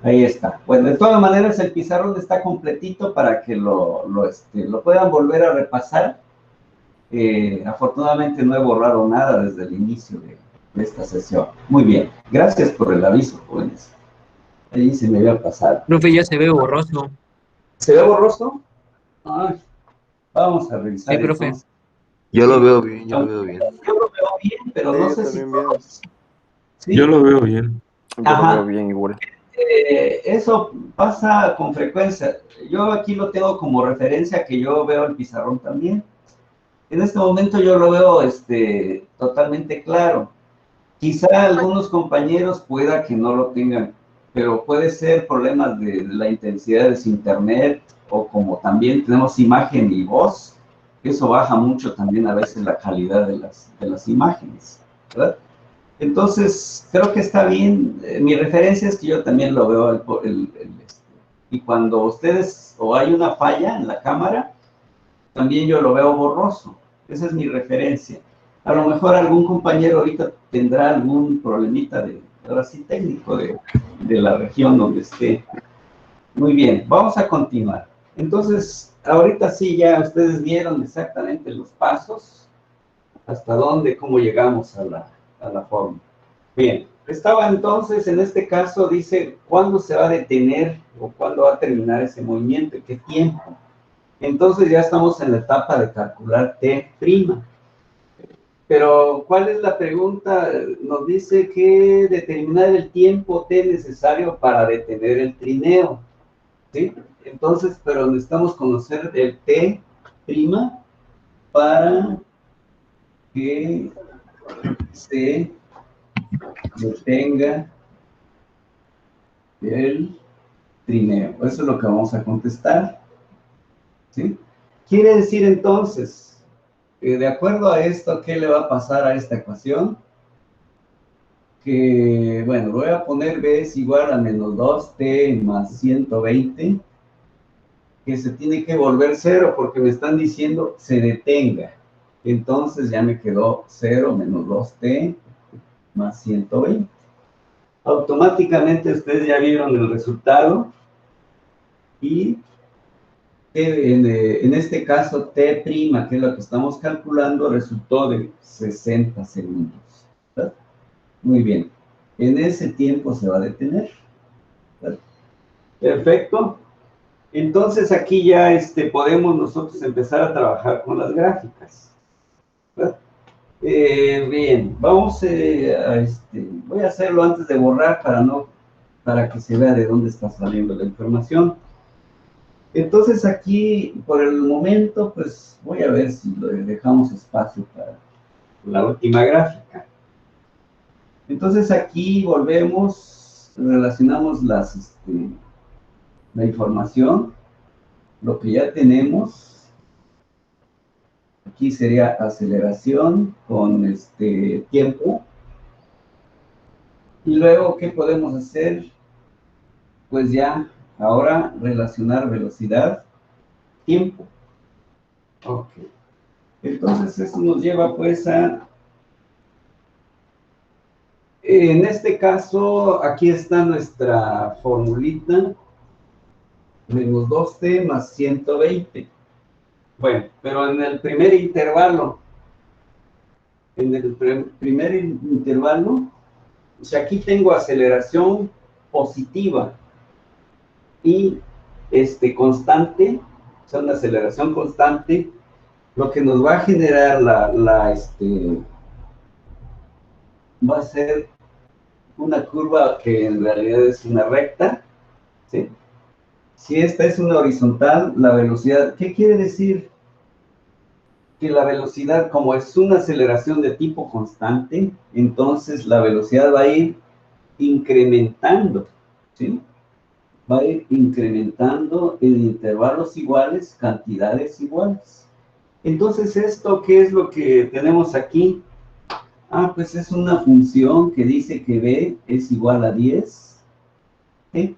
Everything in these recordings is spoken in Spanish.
Ahí está. Bueno, de todas maneras el pizarrón está completito para que lo puedan volver a repasar. Afortunadamente no he borrado nada desde el inicio de esta sesión. Muy bien. Gracias por el aviso, jóvenes. Ahí se me había pasado. Profe, ya se ve borroso. ¿Se ve borroso? Ay, vamos a Sí, revisar profe. entonces. Yo lo Sí, veo bien, yo lo veo bien. yo lo veo bien, pero Sí, no yo sé si también bien. todos. Yo ¿Sí? lo veo bien. Yo lo veo Ajá. bien igual. Eso pasa con frecuencia. Yo aquí lo tengo como referencia que yo veo el pizarrón también. En este momento yo lo veo totalmente claro. Quizá algunos compañeros pueda que no lo tengan, pero puede ser problemas de la intensidad de su internet o como también tenemos imagen y voz, eso baja mucho también a veces la calidad de las imágenes, ¿verdad? Entonces, creo que está bien. Mi referencia es que yo también lo veo y cuando ustedes o hay una falla en la cámara, también yo lo veo borroso. Esa es mi referencia. A lo mejor algún compañero ahorita tendrá algún problemita ahora sí, técnico de la región donde esté. Muy bien, vamos a continuar. Entonces, ahorita sí ya ustedes vieron exactamente los pasos, hasta dónde, cómo llegamos a la forma. Bien, estaba entonces, en este caso, dice, ¿cuándo se va a detener o cuándo va a terminar ese movimiento? ¿Qué tiempo? Entonces ya estamos en la etapa de calcular T'. Pero, ¿cuál es la pregunta? Nos dice que determinar el tiempo T necesario para detener el trineo, ¿sí? Entonces, pero necesitamos conocer el T' para que se detenga el trineo. Eso es lo que vamos a contestar, ¿sí? Quiere decir entonces, de acuerdo a esto, ¿qué le va a pasar a esta ecuación? Que, bueno, voy a poner B es igual a menos 2T más 120, que se tiene que volver cero porque me están diciendo se detenga. Entonces ya me quedó 0 menos 2T más 120. Automáticamente ustedes ya vieron el resultado y en este caso T', que es lo que estamos calculando, resultó de 60 segundos. ¿Verdad? Muy bien. En ese tiempo se va a detener. ¿Verdad? Perfecto. Entonces aquí ya podemos nosotros empezar a trabajar con las gráficas. ¿Verdad? Bien, vamos voy a hacerlo antes de borrar para que se vea de dónde está saliendo la información. Entonces aquí, por el momento, pues voy a ver si dejamos espacio para la última gráfica. Entonces aquí volvemos, relacionamos la información, lo que ya tenemos. Aquí sería aceleración con tiempo. Y luego, ¿qué podemos hacer? Pues ya, ahora relacionar velocidad, tiempo. Ok. Entonces, eso nos lleva pues en este caso, aquí está nuestra formulita, menos 2T más 120. Bueno, pero en el primer intervalo, o sea, aquí tengo aceleración positiva y constante, o sea, una aceleración constante, lo que nos va a generar va a ser una curva que en realidad es una recta, ¿sí? Si esta es una horizontal, la velocidad, ¿qué quiere decir? Que la velocidad, como es una aceleración de tipo constante, entonces la velocidad va a ir incrementando, ¿sí? Va a ir incrementando en intervalos iguales, cantidades iguales. Entonces, ¿esto qué es lo que tenemos aquí? Ah, pues es una función que dice que B es igual a 10. ¿Sí?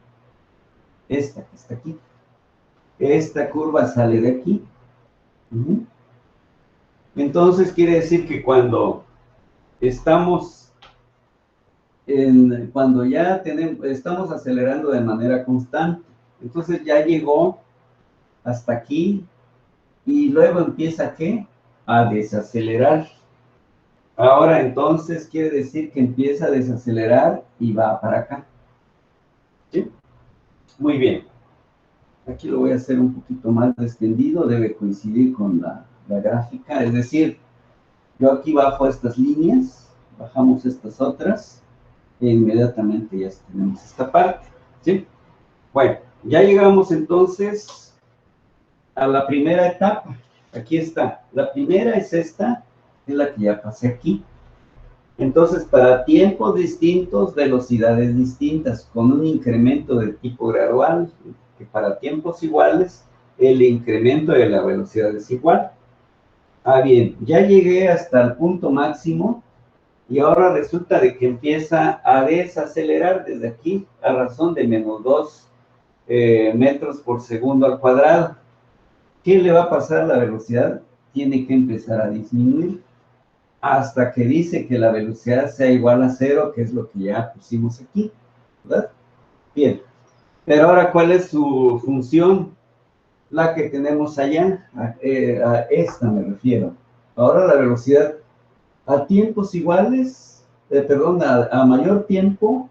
Esta que está aquí. Esta curva sale de aquí. Entonces, quiere decir que cuando estamos cuando ya estamos acelerando de manera constante. Entonces ya llegó hasta aquí y luego empieza, ¿qué? A desacelerar. Ahora entonces quiere decir que empieza a desacelerar y va para acá. ¿Sí? Muy bien. Aquí lo voy a hacer un poquito más extendido, debe coincidir con la gráfica, es decir, yo aquí bajo estas líneas, bajamos estas otras, e inmediatamente ya tenemos esta parte, ¿sí? Bueno, ya llegamos entonces a la primera etapa. Aquí está. La primera es esta, es la que ya pasé aquí. Entonces, para tiempos distintos, velocidades distintas, con un incremento de tipo gradual, que para tiempos iguales, el incremento de la velocidad es igual. Ah, bien, ya llegué hasta el punto máximo y ahora resulta de que empieza a desacelerar desde aquí a razón de menos 2 metros por segundo al cuadrado. ¿Qué le va a pasar a la velocidad? Tiene que empezar a disminuir hasta que dice que la velocidad sea igual a 0, que es lo que ya pusimos aquí, ¿verdad? Bien, pero ahora, ¿cuál es su función? La que tenemos allá, a esta me refiero. Ahora la velocidad a tiempos iguales, perdón, a mayor tiempo,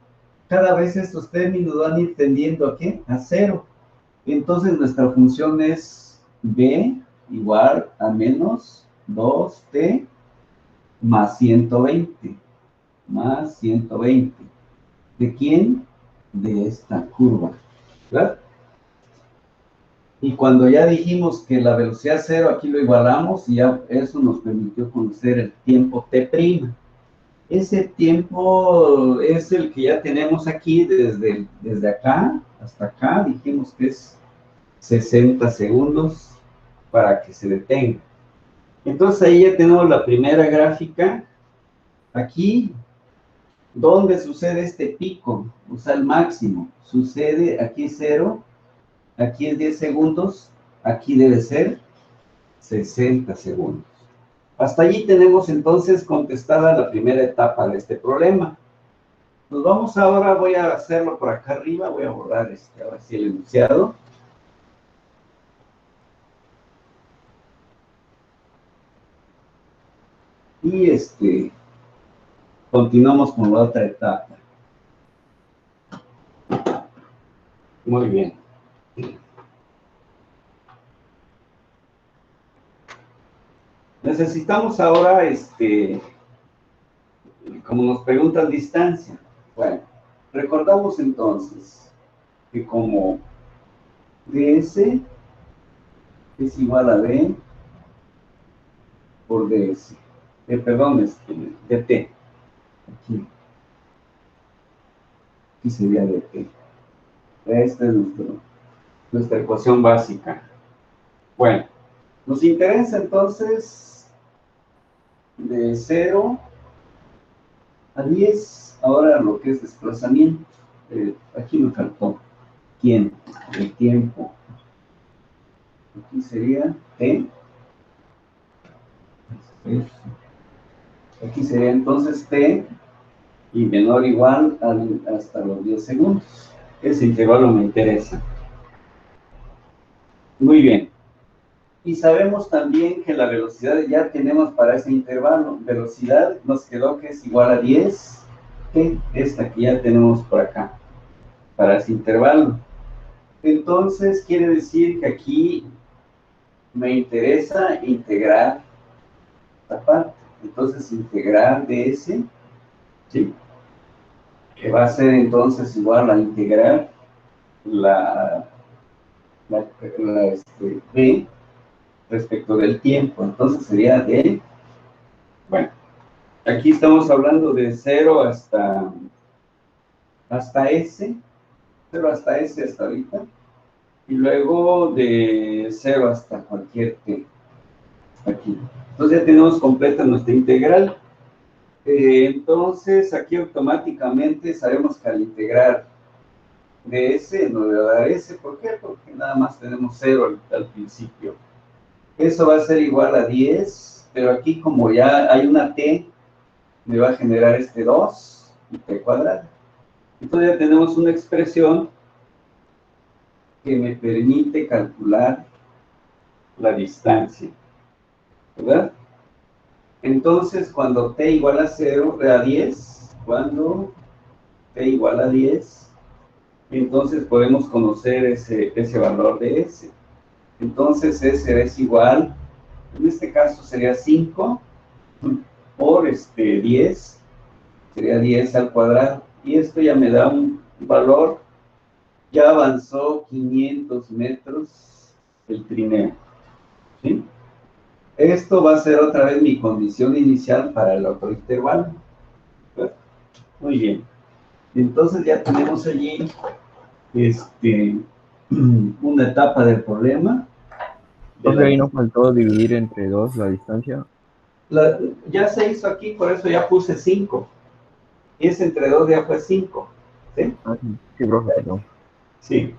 cada vez estos términos van a ir tendiendo ¿a qué? A 0. Entonces nuestra función es b igual a menos 2t más 120. Más 120. ¿De quién? De esta curva, ¿verdad? Y cuando ya dijimos que la velocidad 0, aquí lo igualamos y ya eso nos permitió conocer el tiempo t'. Ese tiempo es el que ya tenemos aquí desde acá hasta acá. Dijimos que es 60 segundos para que se detenga. Entonces ahí ya tenemos la primera gráfica. Aquí, ¿dónde sucede este pico? O sea, el máximo. Sucede aquí 0, aquí es 10 segundos, aquí debe ser 60 segundos. Hasta allí tenemos entonces contestada la primera etapa de este problema. Nos vamos ahora, voy a hacerlo por acá arriba, voy a borrar ahora sí el enunciado. Y continuamos con la otra etapa. Muy bien. Necesitamos ahora, como nos preguntan distancia. Bueno, recordamos entonces que como ds es igual a d por ds, perdón, dt. Aquí sería dt. Esta es nuestra ecuación básica. Bueno, nos interesa entonces de 0 a 10, ahora lo que es desplazamiento. Aquí me faltó. ¿Quién? El tiempo. Aquí sería t. Aquí sería entonces t y menor o igual hasta los 10 segundos. Ese intervalo me interesa. Muy bien. Y sabemos también que la velocidad ya tenemos para ese intervalo. Velocidad nos quedó que es igual a 10, t, esta que ya tenemos por acá, para ese intervalo. Entonces, quiere decir que aquí me interesa integrar esta parte. Entonces, integrar ds, ¿sí? Que va a ser entonces igual a integrar la b respecto del tiempo. Entonces sería de, bueno, aquí estamos hablando de 0 hasta s, 0 hasta s hasta ahorita, y luego de 0 hasta cualquier t, aquí. Entonces ya tenemos completa nuestra integral. Entonces aquí automáticamente sabemos que al integrar de s nos va a dar s. ¿Por qué? Porque nada más tenemos 0 al principio. Eso va a ser igual a 10, pero aquí como ya hay una t, me va a generar 2. y t cuadrada. Entonces ya tenemos una expresión que me permite calcular la distancia, ¿verdad? Entonces, cuando t igual a 0, a 10, cuando t igual a 10, entonces podemos conocer ese valor de s. Entonces, s es igual, en este caso sería 5 por 10, sería 10 al cuadrado. Y esto ya me da un valor, ya avanzó 500 metros el trineo, ¿sí? Esto va a ser otra vez mi condición inicial para el otro intervalo. Muy bien. Entonces ya tenemos allí una etapa del problema. Entonces ahí nos faltó dividir entre 2 la distancia. Ya se hizo aquí, por eso ya puse 5. Y es entre 2 ya fue 5. ¿Sí? Ah, sí, sí, profe, perdón. Sí.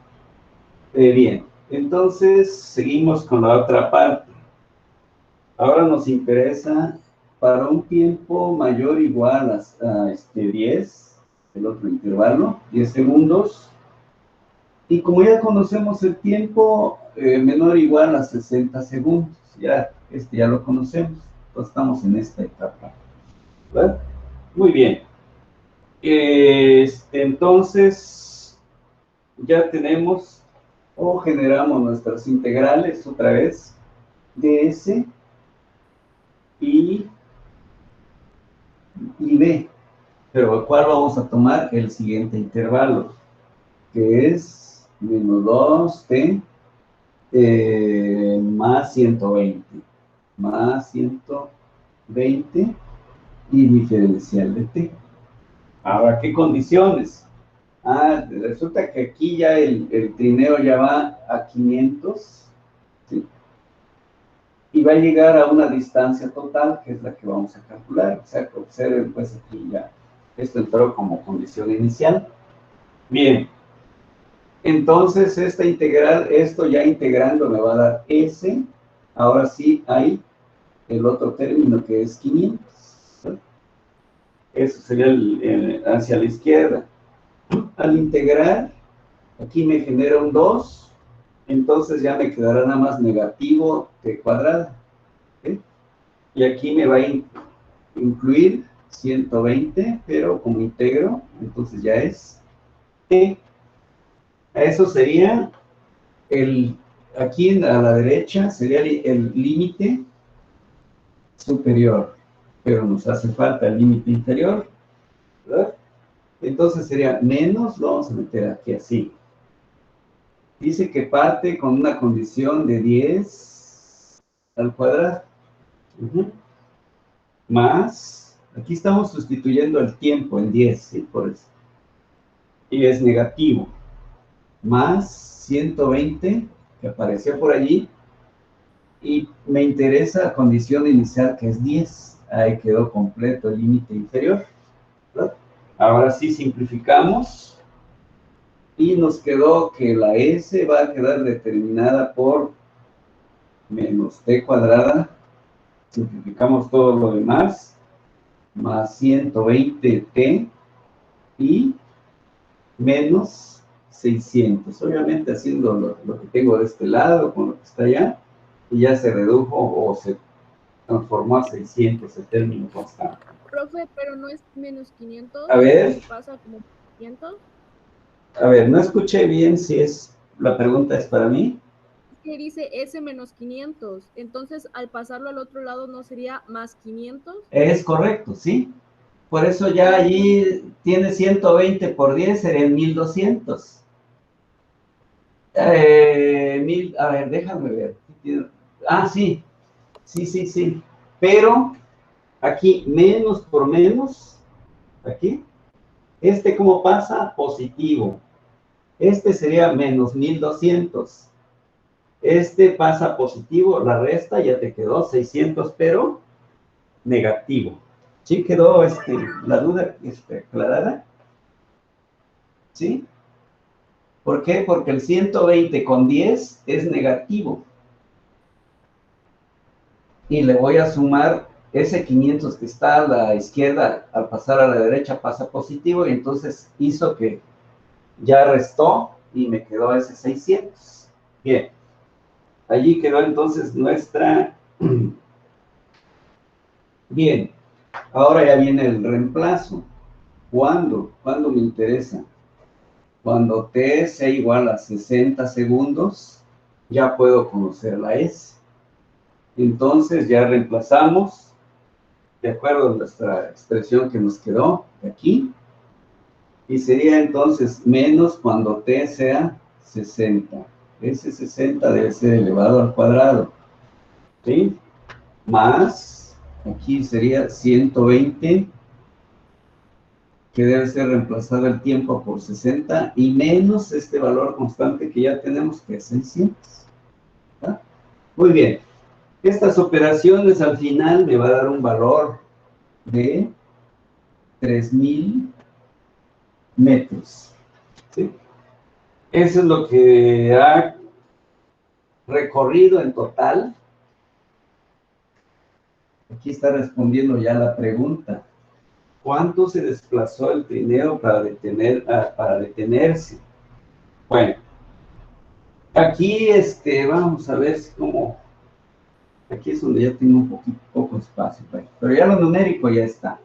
Bien. Entonces seguimos con la otra parte. Ahora nos interesa para un tiempo mayor o igual a 10, el otro intervalo, 10 segundos. Y como ya conocemos el tiempo, menor o igual a 60 segundos. Ya lo conocemos. Entonces estamos en esta etapa, ¿verdad? Muy bien. Entonces, ya tenemos o generamos nuestras integrales otra vez de S y B. Pero ¿cuál vamos a tomar? El siguiente intervalo, que es menos 2t más 120. Más 120 y diferencial de t. Ahora, ¿qué condiciones? Resulta que aquí ya el trineo ya va a 500, ¿sí? Y va a llegar a una distancia total, que es la que vamos a calcular. O sea, que observen, pues aquí ya, esto entró como condición inicial. Bien, entonces esta integral, esto ya integrando me va a dar S. Ahora sí hay el otro término que es 500. Eso sería hacia la izquierda. Al integrar, aquí me genera un 2, entonces ya me quedará nada más negativo t cuadrada. ¿Sí? Y aquí me va a incluir 120, pero como integro, entonces ya es t. Eso sería aquí a la derecha sería el límite superior, pero nos hace falta el límite inferior, ¿verdad? Entonces sería menos, lo vamos a meter aquí así. Dice que parte con una condición de 10 al cuadrado. Más, aquí estamos sustituyendo el tiempo en 10, ¿sí? Por eso. Y es negativo. Más 120, que apareció por allí. Y me interesa la condición inicial, que es 10. Ahí quedó completo el límite inferior, ¿verdad? Ahora sí simplificamos. Y nos quedó que la S va a quedar determinada por menos t cuadrada. Simplificamos todo lo demás. Más 120t y menos 600. Obviamente haciendo lo que tengo de este lado con lo que está allá. Y ya se redujo o se transformó a 600 el término constante. Profe, pero no es menos 500. A ver. Pasa como 500. A ver, no escuché bien si la pregunta es para mí. Que dice S menos 500. Entonces, al pasarlo al otro lado, ¿no sería más 500? Es correcto, sí. Por eso ya allí tiene 120 por 10, serían 1200. A ver, déjame ver. Sí. Sí. Pero aquí, menos por menos, aquí, ¿cómo pasa? Positivo. Sería menos 1200. Pasa positivo, la resta ya te quedó 600, pero negativo. ¿Sí quedó la duda aclarada? ¿Sí? ¿Por qué? Porque el 120 con 10 es negativo. Y le voy a sumar ese 500 que está a la izquierda, al pasar a la derecha pasa positivo, y entonces hizo que ya restó y me quedó ese 600. Bien, allí quedó entonces nuestra... Bien, ahora ya viene el reemplazo. ¿Cuándo? ¿Cuándo me interesa? Cuando t sea igual a 60 segundos, ya puedo conocer la S. Entonces ya reemplazamos, de acuerdo a nuestra expresión que nos quedó aquí, y sería entonces menos cuando t sea 60. Ese 60 debe ser elevado al cuadrado, ¿sí? Más, aquí sería 120, que debe ser reemplazado el tiempo por 60, y menos este valor constante que ya tenemos, que es 600. ¿Verdad? Muy bien. Estas operaciones al final me va a dar un valor de 3000 metros. ¿Sí? Eso es lo que ha recorrido en total. Aquí está respondiendo ya la pregunta. ¿Cuánto se desplazó el trineo para detenerse? Bueno, aquí vamos a ver cómo... Aquí es donde ya tengo un poco espacio. Pero ya lo numérico ya está.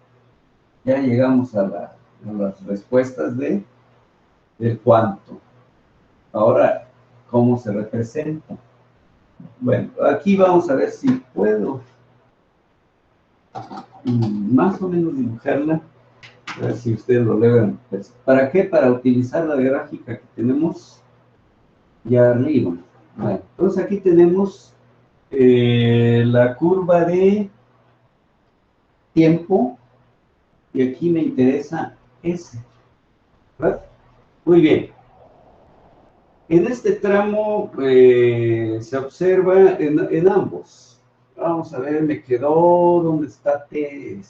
Ya llegamos a las respuestas del cuánto. Ahora, ¿cómo se representa? Bueno, aquí vamos a ver si puedo más o menos dibujarla. A ver si ustedes lo logran. ¿Para qué? Para utilizar la gráfica que tenemos ya arriba. Bueno, entonces aquí tenemos la curva de tiempo, y aquí me interesa S, ¿verdad? Muy bien. En este tramo se observa en ambos. Vamos a ver, me quedó donde está T,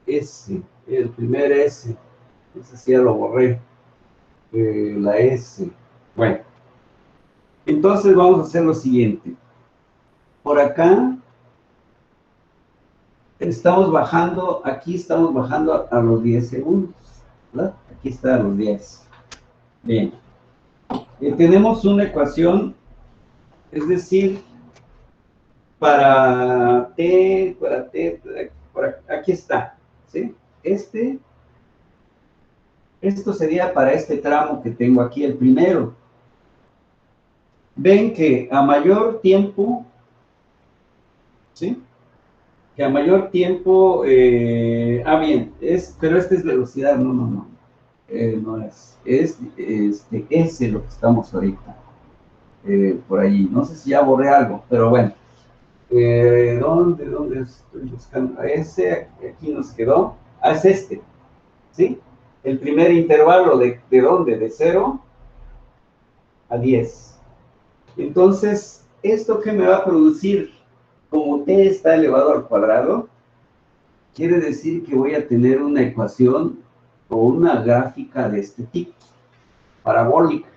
S, el primer S. Ese sí ya lo borré. La S. Bueno, entonces vamos a hacer lo siguiente. Por acá estamos bajando, aquí estamos bajando a los 10 segundos, ¿verdad? Aquí está a los 10. Bien. Tenemos una ecuación, es decir, para T, aquí está, ¿sí? Esto sería para este tramo que tengo aquí, el primero. Ven que a mayor tiempo, ¿sí? Que a mayor tiempo, bien, pero esta es velocidad, no es S lo que estamos ahorita, por ahí, no sé si ya borré algo, pero bueno, ¿dónde estoy buscando? A ese, aquí nos quedó, es ¿sí? El primer intervalo, ¿de dónde? De 0 a 10. Entonces, ¿esto qué me va a producir? Como t está elevado al cuadrado, quiere decir que voy a tener una ecuación o una gráfica de este tipo, parabólica.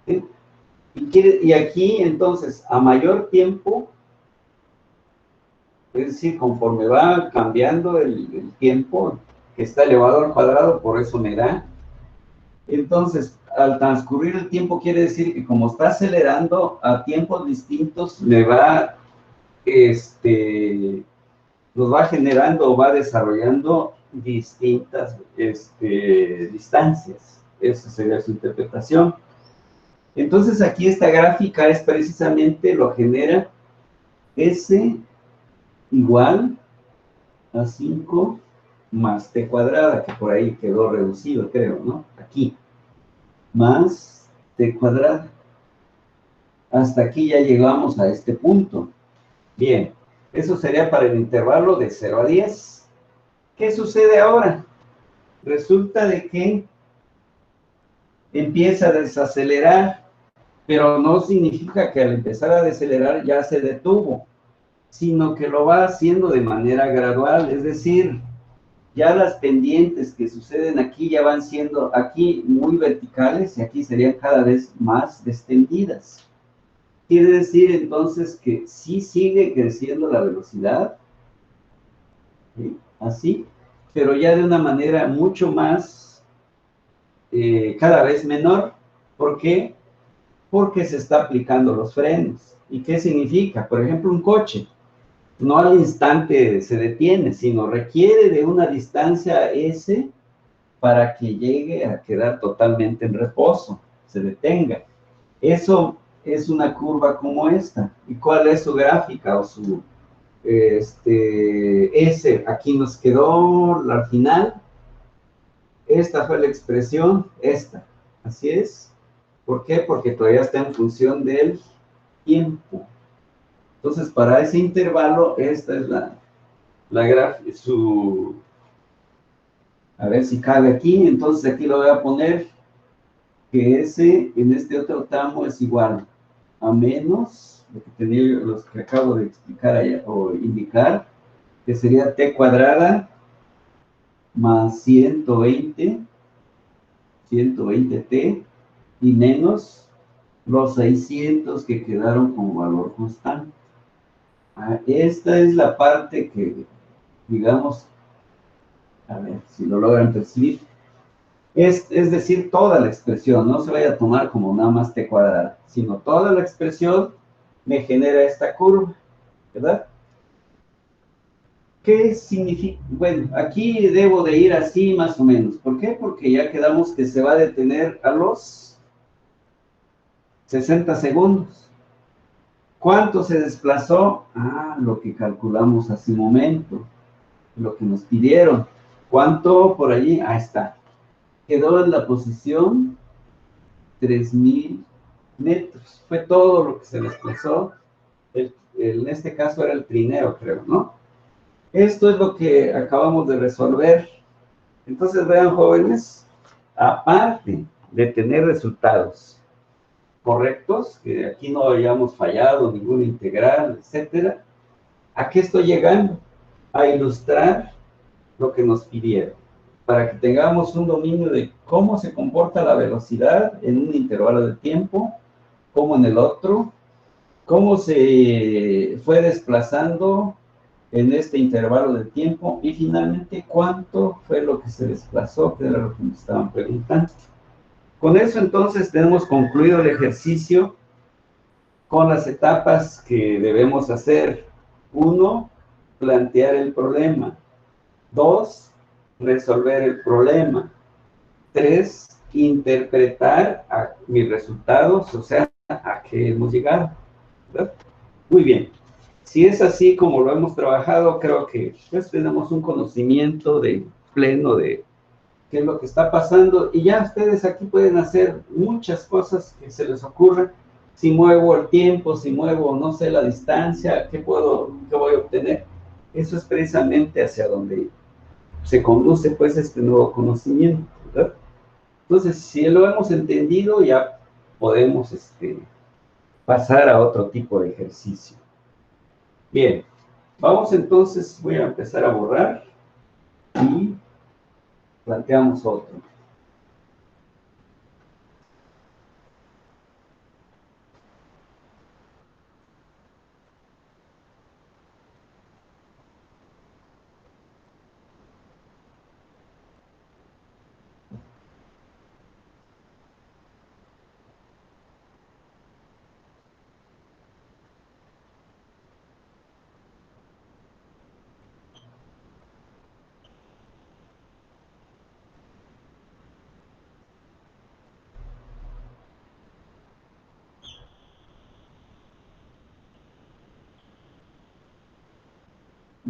¿Sí? Y aquí, entonces, a mayor tiempo, es decir, conforme va cambiando el tiempo, que está elevado al cuadrado, por eso me da. Entonces, al transcurrir el tiempo, quiere decir que como está acelerando a tiempos distintos, me va, nos va generando o va desarrollando distintas distancias. Esa sería su interpretación. Entonces, aquí esta gráfica es precisamente, lo genera S igual a 5 más t cuadrada, que por ahí quedó reducido, creo, ¿no? Aquí, más t cuadrada. Hasta aquí ya llegamos a este punto. Bien, eso sería para el intervalo de 0 a 10. ¿Qué sucede ahora? Resulta de que empieza a desacelerar, pero no significa que al empezar a desacelerar ya se detuvo, sino que lo va haciendo de manera gradual, es decir, ya las pendientes que suceden aquí ya van siendo aquí muy verticales y aquí serían cada vez más descendidas. Quiere decir entonces que sí sigue creciendo la velocidad, ¿sí? Así, pero ya de una manera mucho más, cada vez menor. ¿Por qué? Porque se está aplicando los frenos. ¿Y qué significa? Por ejemplo, un coche no al instante se detiene, sino requiere de una distancia S para que llegue a quedar totalmente en reposo, se detenga. Eso es una curva como esta. ¿Y cuál es su gráfica o su S? Aquí nos quedó al final. Esta fue la expresión, esta. Así es. ¿Por qué? Porque todavía está en función del tiempo. Entonces, para ese intervalo, esta es la gráfica, a ver si cabe aquí. Entonces, aquí lo voy a poner que S en este otro tramo es igual a menos lo que tenía yo, los que acabo de explicar allá, o indicar, que sería t cuadrada más 120t, y menos los 600 que quedaron como valor constante. Esta es la parte que, digamos, a ver si lo logran percibir, es decir, toda la expresión, no se vaya a tomar como nada más t cuadrada, sino toda la expresión me genera esta curva, ¿verdad? ¿Qué significa? Bueno, aquí debo de ir así más o menos. ¿Por qué? Porque ya quedamos que se va a detener a los 60 segundos. ¿Cuánto se desplazó? Lo que calculamos hace un momento, lo que nos pidieron. ¿Cuánto por allí? Ahí está. Quedó en la posición 3000 metros. Fue todo lo que se desplazó. En este caso era el trineo, creo, ¿no? Esto es lo que acabamos de resolver. Entonces, vean, jóvenes, aparte de tener resultados correctos, que aquí no hayamos fallado ninguna integral, etcétera, ¿a qué estoy llegando? A ilustrar lo que nos pidieron, para que tengamos un dominio de cómo se comporta la velocidad en un intervalo de tiempo, cómo en el otro, cómo se fue desplazando en este intervalo de tiempo y finalmente cuánto fue lo que se desplazó, que era lo que me estaban preguntando. Con eso entonces tenemos concluido el ejercicio con las etapas que debemos hacer. 1, plantear el problema. 2, resolver el problema. 3, interpretar mis resultados, o sea, a qué hemos llegado, ¿verdad? Muy bien. Si es así como lo hemos trabajado, creo que pues tenemos un conocimiento pleno de qué es lo que está pasando, y ya ustedes aquí pueden hacer muchas cosas que se les ocurran. Si muevo el tiempo, si muevo, no sé, la distancia, qué voy a obtener? Eso es precisamente hacia donde se conduce pues este nuevo conocimiento, ¿verdad? Entonces, si lo hemos entendido, ya podemos pasar a otro tipo de ejercicio. Bien, vamos entonces, voy a empezar a borrar y planteamos otro.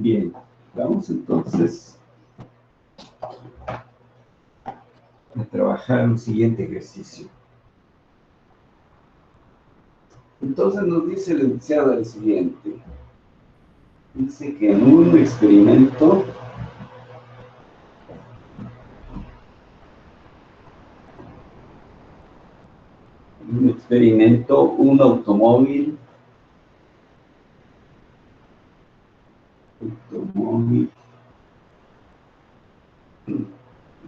Bien, vamos entonces a trabajar el siguiente ejercicio. Entonces nos dice el enunciado el siguiente. Dice que en un experimento un automóvil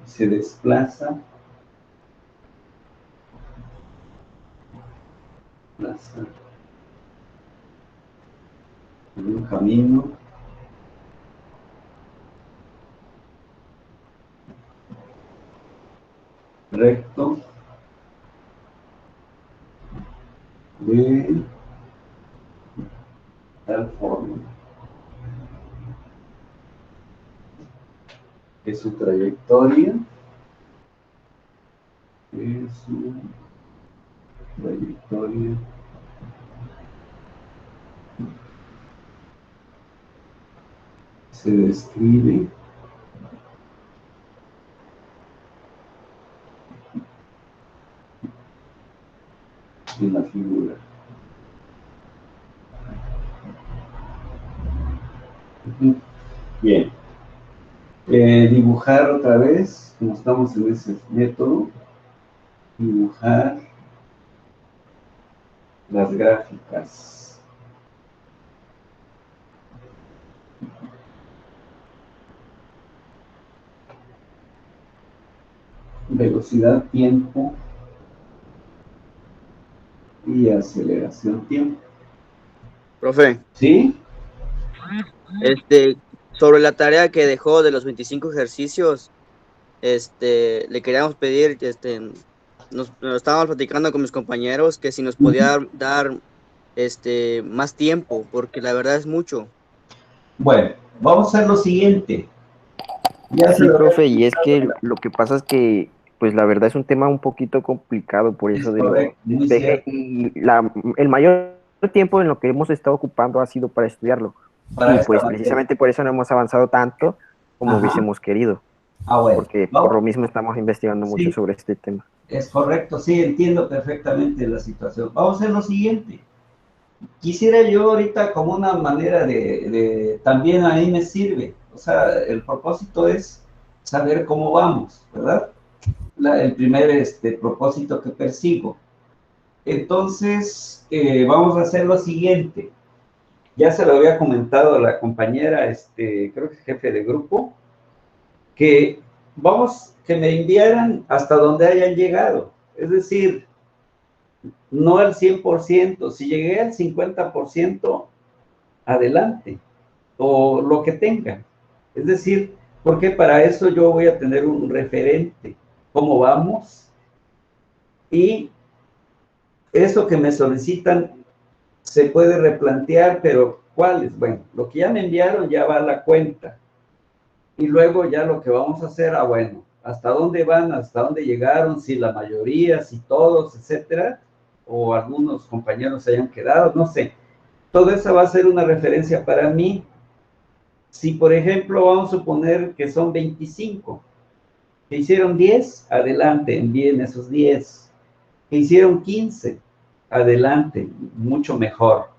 se desplaza en un camino recto de tal forma que su trayectoria se describe en la figura. Bien. Dibujar otra vez, como estamos en ese método, dibujar las gráficas. Velocidad, tiempo y aceleración, tiempo. Profe, ¿Sí? sobre la tarea que dejó de los 25 ejercicios, le queríamos pedir, nos estábamos platicando con mis compañeros que si nos podía dar, más tiempo, porque la verdad es mucho. Bueno, vamos a hacer lo siguiente. Ya se Sí, lo había profe, y es que comentado. lo que pasa es que, pues la verdad es un tema un poquito complicado por Es eso de correcto, del muy peje, cierto. y el mayor tiempo en lo que hemos estado ocupando ha sido para estudiarlo. Para Y esta pues materia. precisamente por eso no hemos avanzado tanto como Ajá. hubiésemos querido, Bueno, porque por lo vamos. mismo estamos investigando mucho Sí, sobre este tema. es correcto, sí, entiendo perfectamente la situación. Vamos a hacer lo siguiente. Quisiera yo ahorita como una manera también a mí me sirve, o sea, el propósito es saber cómo vamos, ¿verdad? El primer propósito que persigo. Entonces, vamos a hacer lo siguiente. Ya se lo había comentado a la compañera, creo que jefe de grupo, que que me enviaran hasta donde hayan llegado. Es decir, no al 100%, si llegué al 50%, adelante, o lo que tengan. Es decir, porque para eso yo voy a tener un referente, cómo vamos, y eso que me solicitan se puede replantear, pero ¿cuáles? Bueno, lo que ya me enviaron ya va a la cuenta, y luego ya lo que vamos a hacer, bueno, hasta dónde van, hasta dónde llegaron, si la mayoría, si todos, etcétera, o algunos compañeros se hayan quedado, no sé. Todo eso va a ser una referencia para mí. Si, por ejemplo, vamos a suponer que son 25, que hicieron 10, adelante, envíen esos 10. Que hicieron 15, adelante, mucho mejor.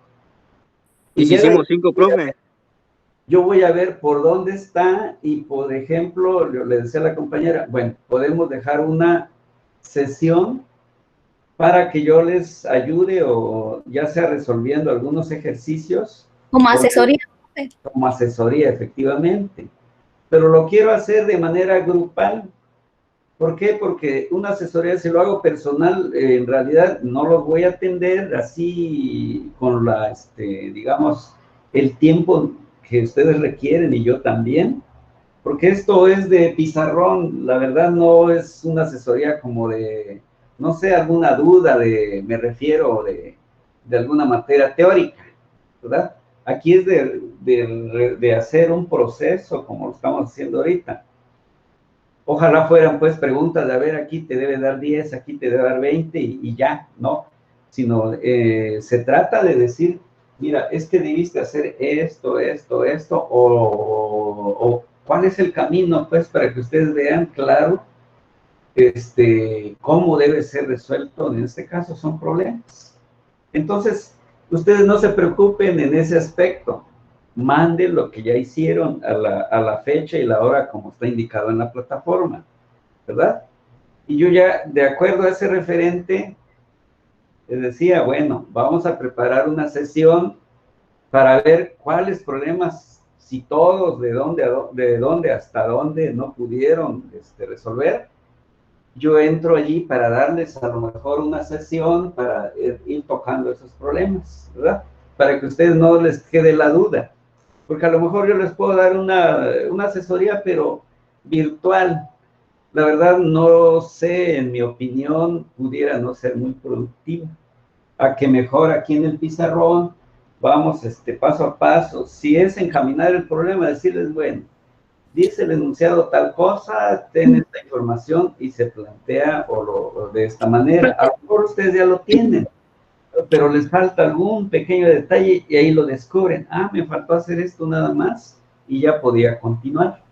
Y Y si ya hicimos 5, profe. yo voy a ver por dónde está y, por ejemplo, le decía a la compañera, bueno, podemos dejar una sesión para que yo les ayude o ya sea resolviendo algunos ejercicios. Como asesoría. Como asesoría, efectivamente. Pero lo quiero hacer de manera grupal. ¿Por qué? Porque una asesoría, si lo hago personal, en realidad no los voy a atender así con digamos, el tiempo que ustedes requieren y yo también, porque esto es de pizarrón, la verdad no es una asesoría como de, no sé, alguna duda me refiero de alguna materia teórica, ¿verdad? Aquí es de hacer un proceso como lo estamos haciendo ahorita. Ojalá fueran pues preguntas de, a ver, aquí te debe dar 10, aquí te debe dar 20 y ya, ¿no? Sino se trata de decir, mira, es que debiste hacer esto, esto, esto, o cuál es el camino, pues, para que ustedes vean claro cómo debe ser resuelto. En este caso son problemas. Entonces, ustedes no se preocupen en ese aspecto. Manden lo que ya hicieron a la fecha y la hora como está indicado en la plataforma, ¿verdad? Y yo ya, de acuerdo a ese referente, les decía, bueno, vamos a preparar una sesión para ver cuáles problemas, si todos, de dónde hasta dónde no pudieron resolver. Yo entro allí para darles a lo mejor una sesión para ir tocando esos problemas, ¿verdad? Para que a ustedes no les quede la duda. Porque a lo mejor yo les puedo dar una asesoría, pero virtual. la verdad no sé, en mi opinión, pudiera no ser muy productiva. A que mejor aquí en el pizarrón vamos paso a paso. Si es encaminar el problema, decirles, bueno, dice el enunciado tal cosa, ten esta información y se plantea o de esta manera. A lo mejor ustedes ya lo tienen, pero les falta algún pequeño detalle y ahí lo descubren. Ah, me faltó hacer esto nada más y ya podía continuar,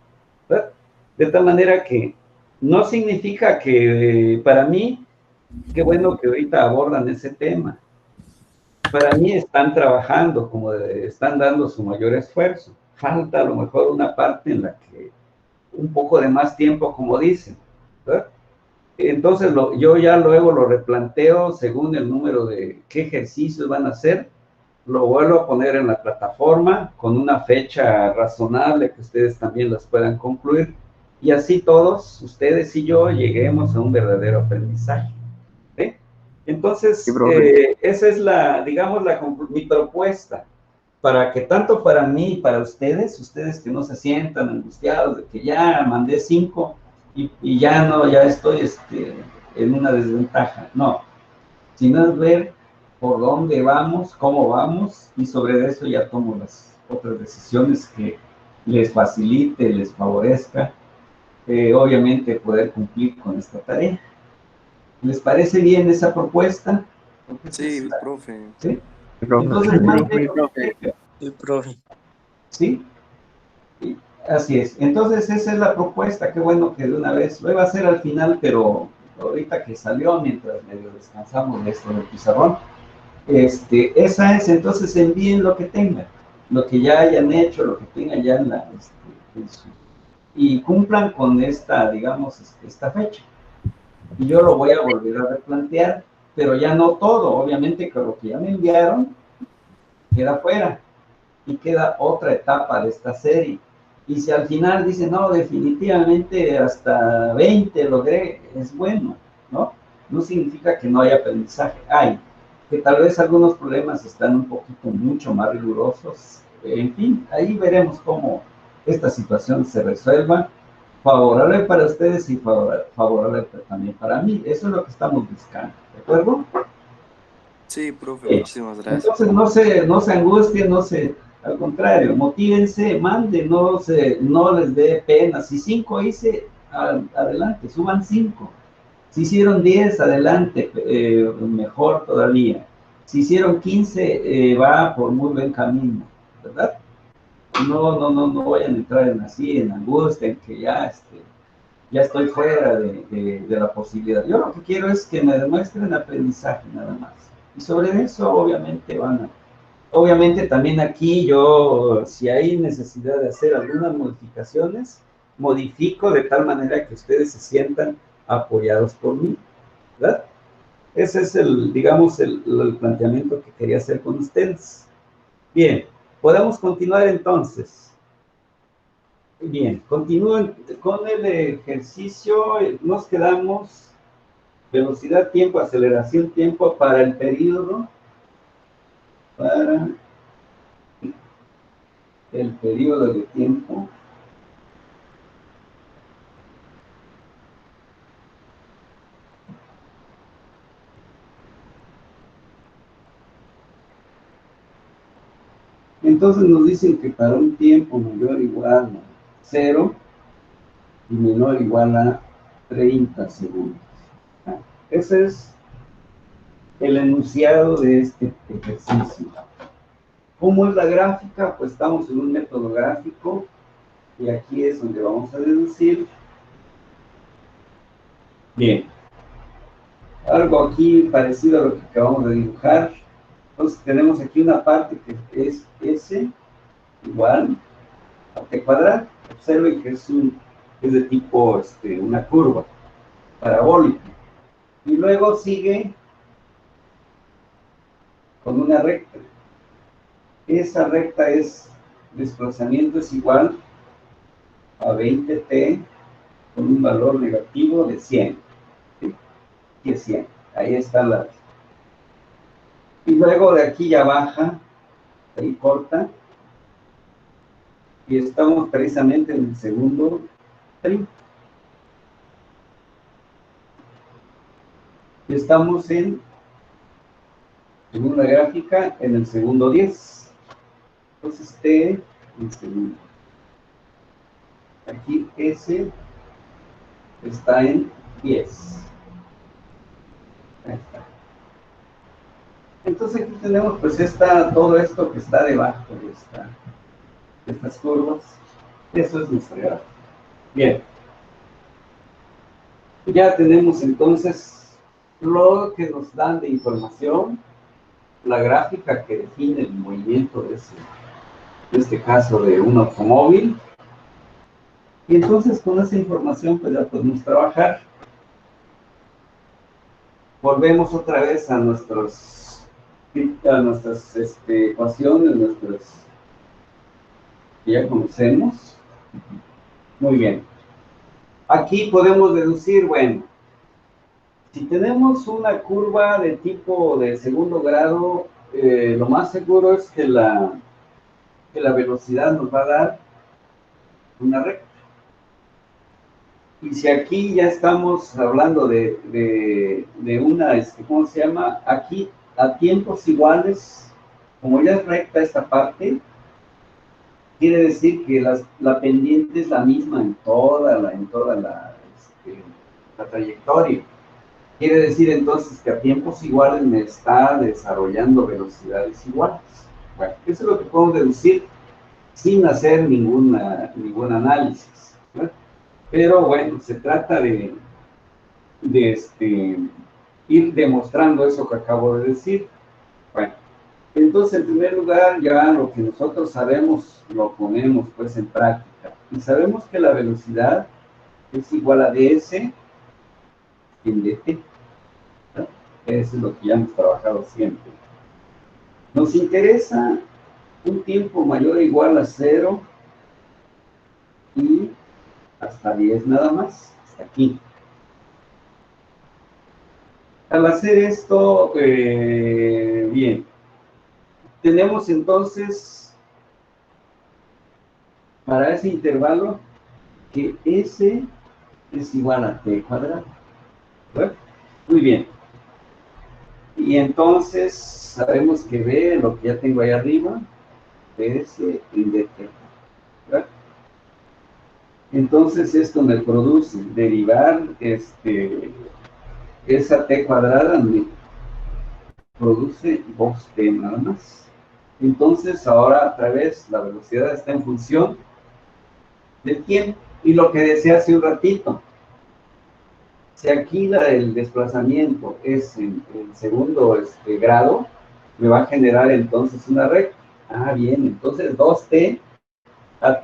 ¿verdad? De tal manera que no significa que para mí, qué bueno que ahorita abordan ese tema. Para mí están trabajando, como están dando su mayor esfuerzo. Falta a lo mejor una parte en la que un poco de más tiempo, como dicen, ¿verdad? Entonces yo ya luego lo replanteo según el número de qué ejercicios van a hacer, lo vuelvo a poner en la plataforma con una fecha razonable que ustedes también las puedan concluir y así todos, ustedes y yo, lleguemos a un verdadero aprendizaje. ¿Sí? Entonces, Sí, profe. esa es digamos, mi propuesta, para que tanto para mí y para ustedes que no se sientan angustiados de que ya mandé 5 y ya no, ya estoy en una desventaja. No, sino es ver por dónde vamos, cómo vamos, y sobre eso ya tomo las otras decisiones que les facilite, les favorezca, obviamente poder cumplir con esta tarea. ¿Les parece bien esa propuesta? Sí, profe. ¿Sí? Sí, profe. Entonces, Sí, profe. Sí, profe. ¿sí? Así es. Entonces, esa es la propuesta. Qué bueno que de una vez, lo iba a hacer al final, pero ahorita que salió, mientras medio descansamos de esto del pizarrón, esa es, entonces envíen lo que tengan, lo que ya hayan hecho, lo que tengan ya y cumplan con esta, digamos, esta fecha. Y yo lo voy a volver a replantear, pero ya no todo, obviamente que lo que ya me enviaron queda fuera y queda otra etapa de esta serie. Y si al final dicen, no, definitivamente hasta 20 logré, es bueno, ¿no? No significa que no haya aprendizaje. Hay, que tal vez algunos problemas están un poquito mucho más rigurosos. En fin, ahí veremos cómo esta situación se resuelva, favorable para ustedes y favorable también para mí. Eso es lo que estamos buscando, ¿de acuerdo? Sí, profe, muchísimas gracias. Entonces no se angustien, al contrario, motívense, manden, no les dé pena. Si 5 hice, adelante, suban 5. Si hicieron 10, adelante, mejor todavía. Si hicieron 15, va por muy buen camino, ¿verdad? No vayan a entrar en angustia, en que ya estoy fuera de la posibilidad. Yo lo que quiero es que me demuestren aprendizaje nada más. Y sobre eso, obviamente también aquí yo, si hay necesidad de hacer algunas modificaciones, modifico de tal manera que ustedes se sientan apoyados por mí, ¿verdad? Ese es digamos, el planteamiento que quería hacer con ustedes. Bien, podemos continuar entonces. Bien, continúen con el ejercicio. Nos quedamos velocidad, tiempo, aceleración, tiempo para el periodo. Para el periodo de tiempo. Entonces nos dicen que para un tiempo mayor o igual a 0 y menor o igual a 30 segundos. Ese es el enunciado de este ejercicio. ¿Cómo es la gráfica? Pues estamos en un método gráfico y aquí es donde vamos a deducir. Bien. Algo aquí parecido a lo que acabamos de dibujar. Entonces tenemos aquí una parte que es S igual a T cuadrado. Observen que es de tipo una curva parabólica. Y luego sigue con una recta. Esa recta desplazamiento es igual a 20t con un valor negativo de 100. ¿Sí? Y es 100. Ahí está la... Y luego de aquí ya baja, ahí corta. Y estamos precisamente en el segundo trim. Estamos en una gráfica en el segundo 10. Entonces T en segundo. Aquí S está en 10. Ahí está. Entonces aquí tenemos pues todo esto que está debajo de estas curvas. Eso es nuestra gráfica. Bien. Ya tenemos entonces lo que nos dan de información, la gráfica que define el movimiento de este caso de un automóvil. Y entonces con esa información pues ya podemos trabajar. Volvemos otra vez a nuestras ecuaciones, que ya conocemos. Muy bien. Aquí podemos deducir, bueno, si tenemos una curva de tipo de segundo grado, lo más seguro es que la velocidad nos va a dar una recta. Y si aquí ya estamos hablando de una, ¿cómo se llama? Aquí a tiempos iguales, como ya es recta esta parte, quiere decir que la pendiente es la misma en toda la trayectoria. Quiere decir entonces que a tiempos iguales me está desarrollando velocidades iguales. Bueno, eso es lo que podemos deducir sin hacer ningún análisis, ¿no? Pero bueno, se trata de ir demostrando eso que acabo de decir. Bueno, entonces en primer lugar ya lo que nosotros sabemos lo ponemos pues en práctica. Y sabemos que la velocidad es igual a ds en dt. ¿No? Eso es lo que ya hemos trabajado siempre. Nos interesa un tiempo mayor o igual a 0 y hasta 10 nada más, hasta aquí. Al hacer esto, bien, tenemos entonces para ese intervalo que S es igual a T cuadrado. ¿Verdad? Muy bien. Y entonces sabemos que B, lo que ya tengo ahí arriba, ds y dt. ¿Verdad? Entonces esto me produce derivar esa t cuadrada me produce 2t nada más. Entonces ahora otra vez la velocidad está en función del tiempo. Y lo que decía hace un ratito, si aquí el desplazamiento es en segundo grado, me va a generar entonces una recta. Ah, bien, entonces 2t a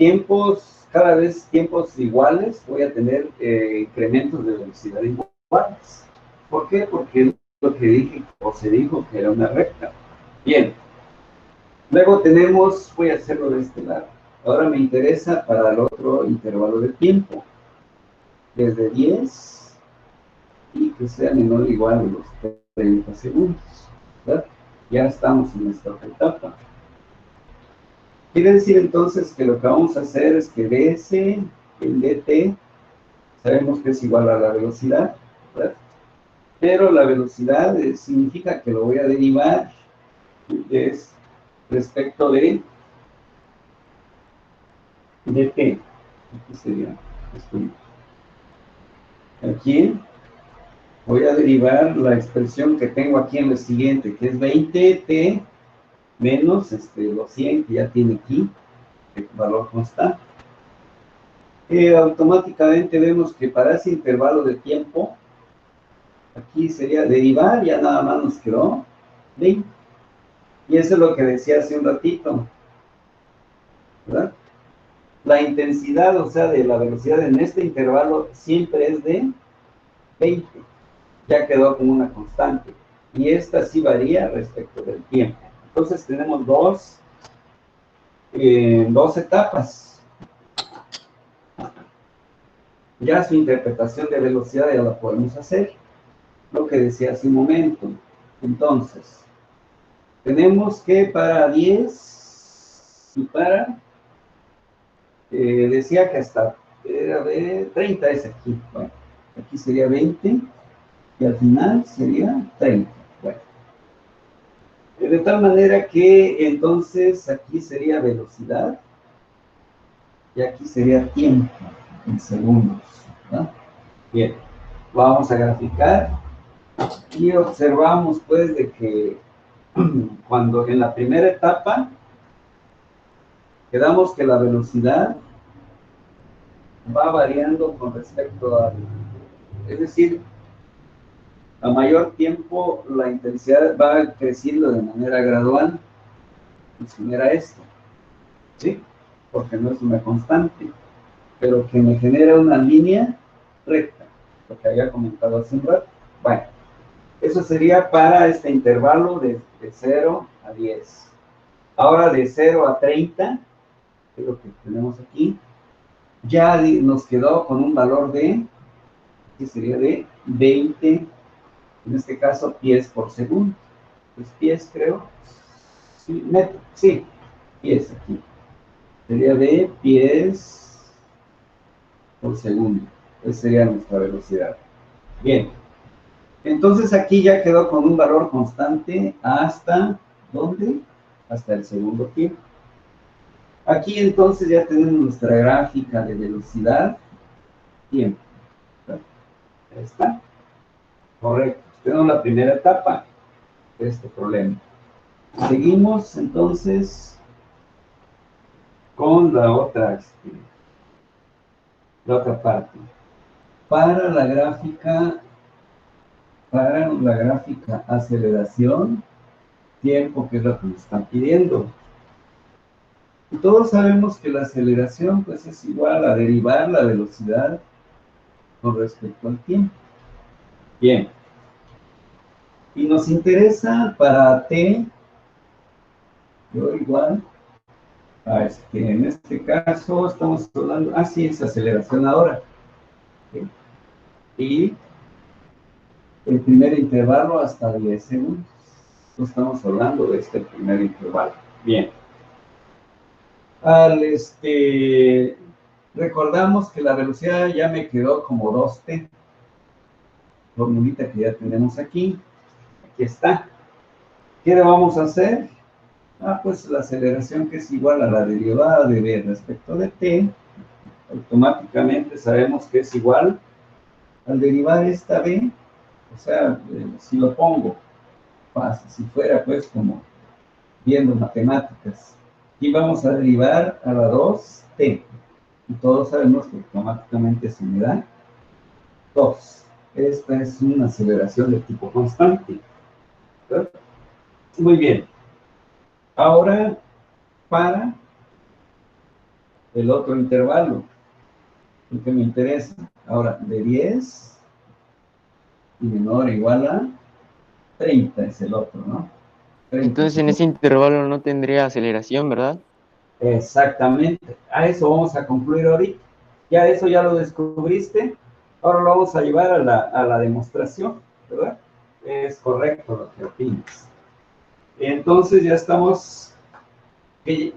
cada vez tiempos iguales, voy a tener incrementos de velocidad iguales. ¿Por qué? Porque es lo que dije, o se dijo que era una recta. Bien. Luego tenemos, voy a hacerlo de este lado. Ahora me interesa para el otro intervalo de tiempo. Desde 10 y que sea menor o igual a los 30 segundos. ¿Verdad? Ya estamos en esta otra etapa. Quiere decir entonces que lo que vamos a hacer es que ds en dt, sabemos que es igual a la velocidad, ¿verdad? Pero la velocidad significa que lo voy a derivar respecto de dt. Aquí sería esto. Aquí voy a derivar la expresión que tengo aquí en lo siguiente, que es 20t menos los 100 que ya tiene aquí, el valor constante. Automáticamente vemos que para ese intervalo de tiempo, aquí sería derivar, ya nada más nos quedó 20. Y eso es lo que decía hace un ratito, ¿verdad? La intensidad, o sea, de la velocidad en este intervalo siempre es de 20. Ya quedó como una constante. Y esta sí varía respecto del tiempo. Entonces tenemos dos etapas. Ya su interpretación de velocidad ya la podemos hacer. Lo que decía hace un momento. Entonces, tenemos que para 10 y para, decía que hasta 30 es aquí. Bueno, aquí sería 20 y al final sería 30. Bueno, de tal manera que entonces aquí sería velocidad y aquí sería tiempo en segundos, ¿no? Bien, vamos a graficar y observamos pues de que cuando en la primera etapa quedamos que la velocidad va variando con respecto al, es decir, a mayor tiempo la intensidad va creciendo de manera gradual, y si era esto, ¿sí? Porque no es una constante, pero que me genera una línea recta, lo que había comentado hace un rato. Bueno, eso sería para este intervalo de 0 a 10. Ahora de 0 a 30, que es lo que tenemos aquí, ya nos quedó con un valor de, que sería de 20, en este caso, pies por segundo. Pues pies, creo. Sí, metro, sí, pies aquí. Sería de pies por segundo. Esa sería nuestra velocidad. Bien. Entonces aquí ya quedó con un valor constante hasta, ¿dónde? Hasta el segundo tiempo. Aquí entonces ya tenemos nuestra gráfica de velocidad, tiempo. Ahí está. Correcto. Tenemos la primera etapa de este problema. Seguimos entonces con la otra parte. Para la gráfica aceleración, tiempo, que es lo que nos están pidiendo. Y todos sabemos que la aceleración pues es igual a derivar la velocidad con respecto al tiempo. Bien. Y nos interesa para t, yo igual, en este caso estamos hablando, sí, es aceleración ahora. ¿Sí? Y el primer intervalo hasta 10 segundos. No estamos hablando de este primer intervalo. Bien. Recordamos que la velocidad ya me quedó como 2t. Formulita que ya tenemos aquí. Aquí está. ¿Qué le vamos a hacer? Pues la aceleración, que es igual a la derivada de v respecto de t, automáticamente sabemos que es igual al derivar esta v, o sea, si lo pongo, si fuera pues como viendo matemáticas, y vamos a derivar a la 2t, y todos sabemos que automáticamente se me da 2. Esta es una aceleración de tipo constante, ¿verdad? Muy bien. Ahora, para el otro intervalo, el que me interesa. Ahora, de 10 y menor o igual a 30 es el otro, ¿no? 30. Entonces en ese intervalo no tendría aceleración, ¿verdad? Exactamente. A eso vamos a concluir ahorita. Ya eso ya lo descubriste. Ahora lo vamos a llevar a la demostración, ¿verdad? Es correcto lo que opinas. Entonces ya estamos,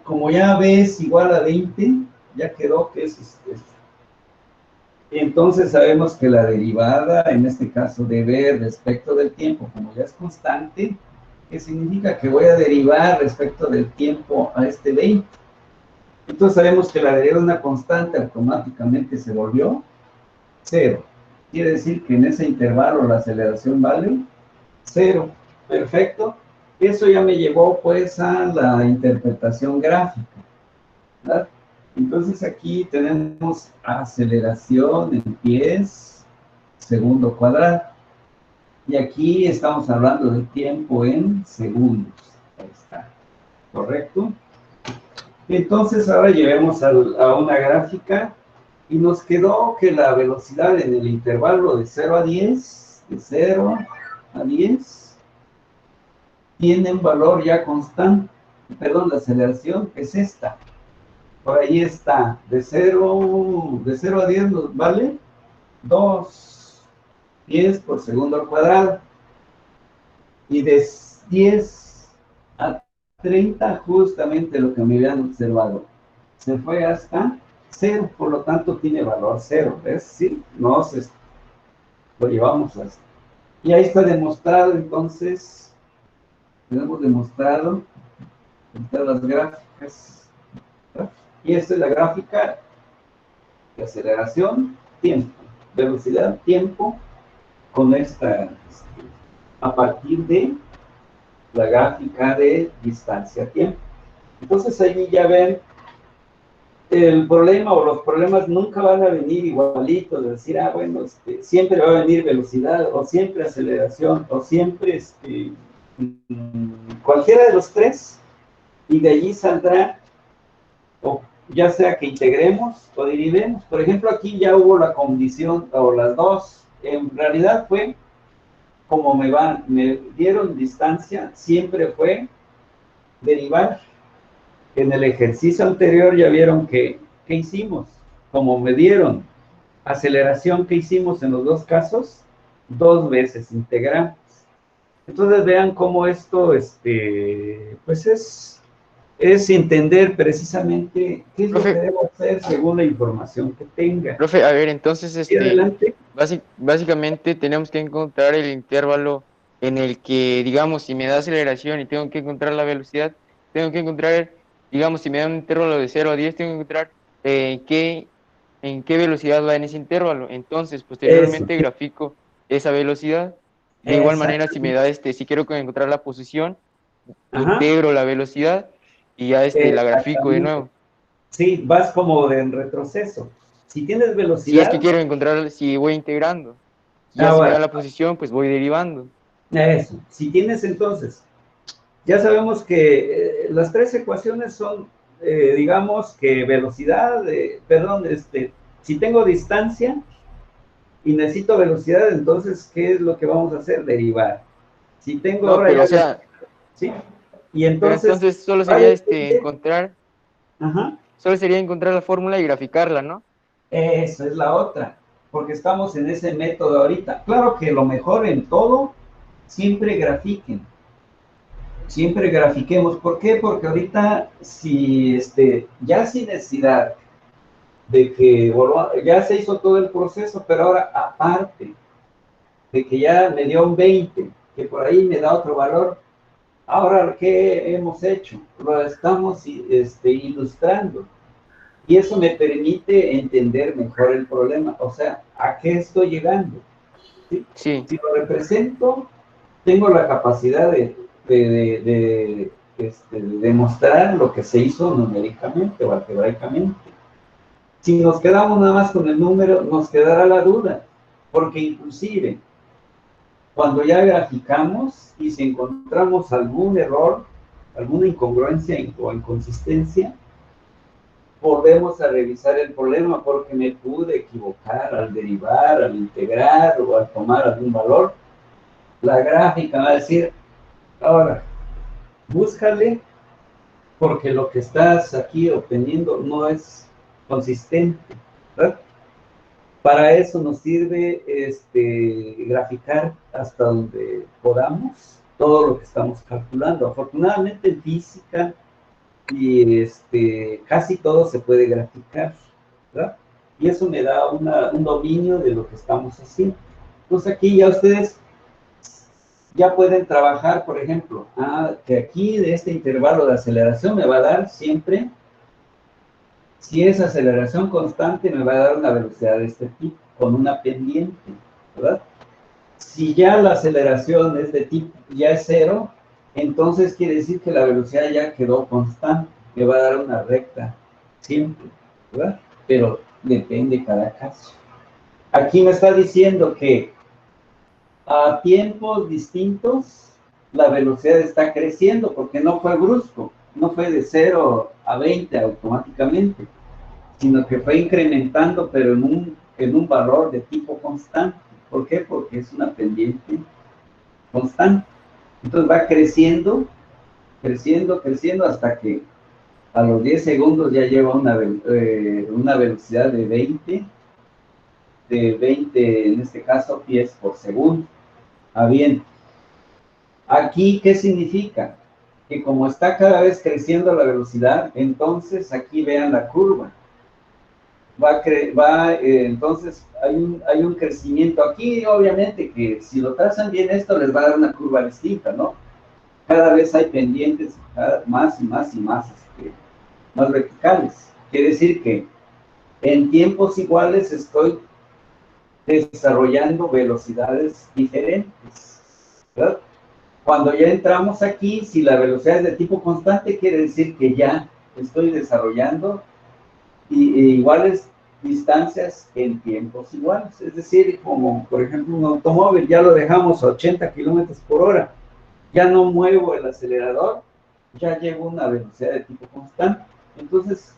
como ya ves igual a 20, ya quedó que es entonces sabemos que la derivada, en este caso de v respecto del tiempo, como ya es constante, ¿qué significa? Que voy a derivar respecto del tiempo a este 20. Entonces sabemos que la derivada de una constante automáticamente se volvió 0. Quiere decir que en ese intervalo la aceleración vale 0. Perfecto. Eso ya me llevó pues a la interpretación gráfica, ¿verdad? Entonces aquí tenemos aceleración en pies segundo cuadrado. Y aquí estamos hablando de tiempo en segundos. Ahí está. ¿Correcto? Entonces ahora llevemos a una gráfica y nos quedó que la velocidad en el intervalo de 0 a 10, de 0 a 10, tiene un valor ya constante. Perdón, la aceleración es esta. Por ahí está, de 0 a 10 nos vale 2 pies por segundo al cuadrado. Y de 10 a 30, justamente lo que me habían observado, se fue hasta 0, por lo tanto tiene valor 0, ¿ves? Sí, lo llevamos Y ahí está demostrado, entonces, tenemos demostrado, están las gráficas, ¿no? Y esta es la gráfica de aceleración, tiempo, velocidad, tiempo, con esta, a partir de la gráfica de distancia-tiempo. Entonces allí ya ven el problema o los problemas nunca van a venir igualitos, de decir, bueno, siempre va a venir velocidad, o siempre aceleración, o siempre cualquiera de los tres, y de allí saldrá, o ya sea que integremos o dividemos. Por ejemplo, aquí ya hubo la condición, o las dos, en realidad fue como me dieron distancia, siempre fue derivar. En el ejercicio anterior ya vieron ¿qué hicimos? Como me dieron aceleración, ¿qué hicimos en los dos casos? 2 veces integramos. Entonces vean cómo esto, pues es entender precisamente qué es lo que Profe. debo hacer según la información que tenga. Profe, a ver, entonces, Y adelante. básicamente tenemos que encontrar el intervalo en el que, digamos, si me da aceleración y tengo que encontrar la velocidad, tengo que encontrar, digamos, si me da un intervalo de 0 a 10, tengo que encontrar en qué velocidad va en ese intervalo. Entonces, Eso, posteriormente grafico esa velocidad. De igual manera, si me exactamente. da si quiero encontrar la posición, Ajá, integro la velocidad y ya la grafico de exactamente. nuevo. Sí, vas como en retroceso. Si tienes Si es que velocidad, quiero encontrar, si voy integrando. Ya si me da ahora, la posición, pues voy derivando. eso. Si tienes entonces, ya sabemos que las tres ecuaciones son, digamos que velocidad, perdón, si tengo distancia y necesito velocidad, entonces, ¿qué es lo que vamos a hacer? Derivar. Si tengo No, ahora pero ya, o sea, ¿sí? Y pero entonces, entonces solo va a sería depender, ajá, solo sería encontrar la fórmula y graficarla, ¿no? esa es la otra, porque estamos en ese método ahorita. Claro que lo mejor en todo, siempre grafiquen, siempre grafiquemos. ¿Por qué? Porque ahorita, si ya sin necesidad de que ya se hizo todo el proceso, pero ahora aparte de que ya me dio un 20, que por ahí me da otro valor, ahora ¿qué hemos hecho? Lo estamos ilustrando. Y eso me permite entender mejor el problema, o sea, ¿a qué estoy llegando? ¿Sí? Sí, Si lo represento, tengo la capacidad de demostrar lo que se hizo numéricamente o algebraicamente. Si nos quedamos nada más con el número, nos quedará la duda, porque inclusive cuando ya graficamos y si encontramos algún error, alguna incongruencia o inconsistencia, volvemos a revisar el problema porque me pude equivocar al derivar, al integrar o al tomar algún valor. La gráfica va a decir, ahora, búscale porque lo que estás aquí obteniendo no es consistente, ¿verdad? Para eso nos sirve graficar hasta donde podamos todo lo que estamos calculando. Afortunadamente en física y casi todo se puede graficar, ¿verdad? Y eso me da un dominio de lo que estamos haciendo. Entonces aquí ya ustedes ya pueden trabajar, por ejemplo, que aquí de este intervalo de aceleración me va a dar siempre, si es aceleración constante, me va a dar una velocidad de este tipo, con una pendiente, ¿verdad? Si ya la aceleración es de tipo, ya es cero, entonces quiere decir que la velocidad ya quedó constante, me va a dar una recta siempre, ¿verdad? Pero depende cada caso. Aquí me está diciendo que a tiempos distintos la velocidad está creciendo porque no fue brusco, no fue de 0 a 20 automáticamente, sino que fue incrementando, pero en un valor de tipo constante. ¿Por qué? Porque es una pendiente constante. Entonces va creciendo, creciendo, creciendo hasta que a los 10 segundos ya lleva una velocidad de 20 en este caso, pies por segundo. Bien, aquí, ¿qué significa? Que como está cada vez creciendo la velocidad, entonces aquí vean la curva. entonces hay un crecimiento aquí, obviamente que si lo trazan bien esto les va a dar una curva distinta, ¿no? Cada vez hay pendientes más y más y más, más verticales. Quiere decir que en tiempos iguales estoy desarrollando velocidades diferentes, ¿verdad? Cuando ya entramos aquí, si la velocidad es de tipo constante, quiere decir que ya estoy desarrollando iguales distancias en tiempos iguales. Es decir, como por ejemplo un automóvil, ya lo dejamos a 80 kilómetros por hora, ya no muevo el acelerador, ya llevo una velocidad de tipo constante. Entonces,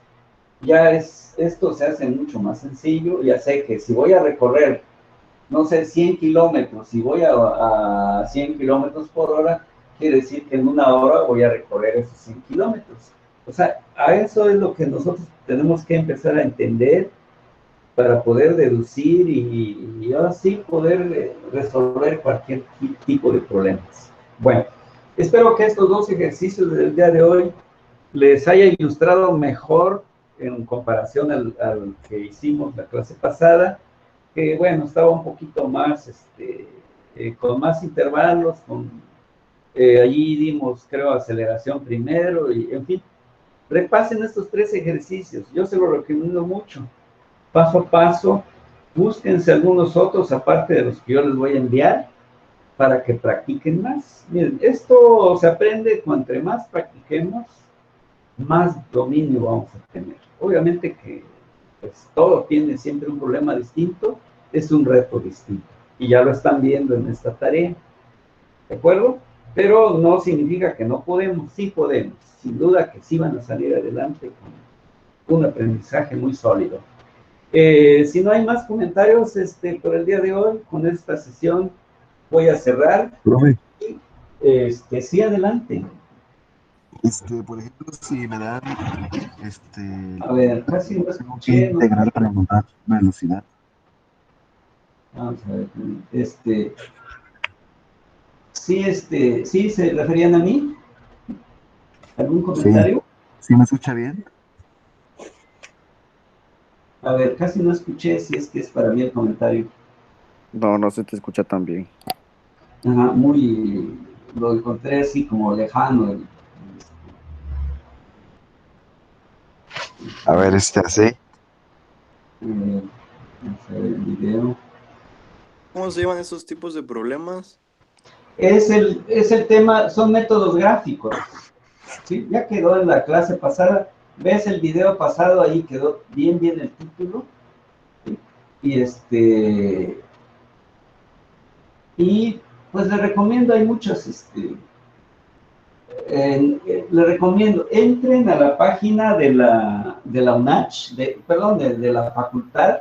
esto se hace mucho más sencillo. Ya sé que si voy a recorrer, no sé, 100 kilómetros, y voy a 100 kilómetros por hora, quiere decir que en una hora voy a recorrer esos 100 kilómetros. O sea, a eso es lo que nosotros tenemos que empezar a entender para poder deducir y así poder resolver cualquier tipo de problemas. Bueno, espero que estos dos ejercicios del día de hoy les haya ilustrado mejor en comparación al que hicimos la clase pasada, que bueno, estaba un poquito más, con más intervalos, allí dimos, creo, aceleración primero, y en fin, repasen estos 3 ejercicios, yo se los recomiendo mucho, paso a paso, búsquense algunos otros aparte de los que yo les voy a enviar, para que practiquen más. Miren, esto se aprende cuanto más practiquemos, más dominio vamos a tener. Obviamente que pues, todo tiene siempre un problema distinto, es un reto distinto, y ya lo están viendo en esta tarea, ¿de acuerdo? Pero no significa que no podemos, sí podemos, sin duda que sí van a salir adelante con un aprendizaje muy sólido. Si no hay más comentarios por el día de hoy, con esta sesión voy a cerrar. Profe, Sí, adelante. por ejemplo, si me dan, A ver, casi no tengo que escuché. integrar para encontrar velocidad. Vamos a ver. Sí, ¿se referían a mí? ¿Algún comentario? ¿Sí me escucha bien? A ver, casi no escuché si es que es para mí el comentario. No, no se te escucha tan bien. Ajá, lo encontré así como lejano. A ver, así. Vamos a ver el video. ¿Cómo se llaman esos tipos de problemas? Es el tema, son métodos gráficos. ¿Sí? Ya quedó en la clase pasada. ¿Ves el video pasado? Ahí quedó bien el título. ¿Sí? Y pues le recomiendo, hay muchos, le recomiendo, entren a la página de la UNACH, perdón, de la facultad,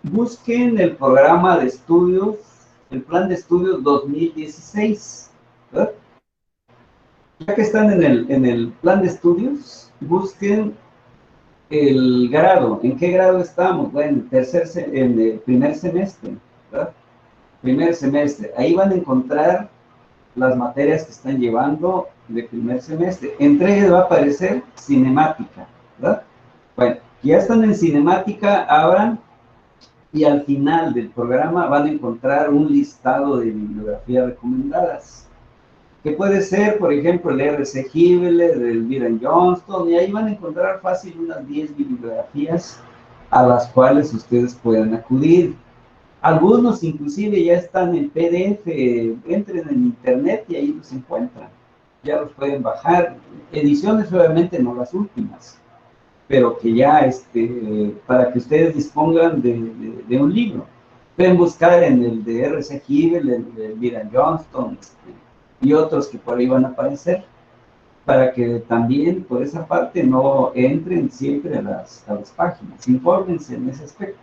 busquen el programa de estudios, el plan de estudios 2016, ¿verdad? Ya que están en el plan de estudios, busquen el grado, ¿en qué grado estamos? Bueno, en el primer semestre, ¿verdad? Primer semestre, ahí van a encontrar las materias que están llevando de primer semestre. Entre ellas va a aparecer cinemática, ¿verdad? Bueno, ya están en cinemática, abran y al final del programa van a encontrar un listado de bibliografías recomendadas, que puede ser, por ejemplo, el R.C. Hibele, del Byron Johnston, y ahí van a encontrar fácil unas 10 bibliografías a las cuales ustedes puedan acudir. Algunos inclusive ya están en PDF, entren en internet y ahí los encuentran, ya los pueden bajar, ediciones obviamente no las últimas, pero que ya para que ustedes dispongan de un libro. Pueden buscar en el de R.C. Hibele, el de Byron Johnston, y otros que por ahí van a aparecer, para que también por esa parte no entren siempre a las páginas, infórmense en ese aspecto.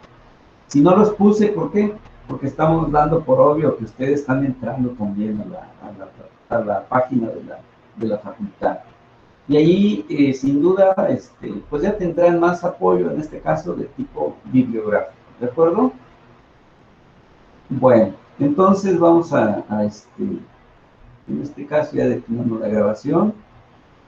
Si no los puse, ¿por qué? Porque estamos dando por obvio que ustedes están entrando también a la página de la facultad. Y ahí, sin duda, pues ya tendrán más apoyo, en este caso, de tipo bibliográfico, ¿de acuerdo? Bueno, entonces vamos en este caso ya definimos la grabación.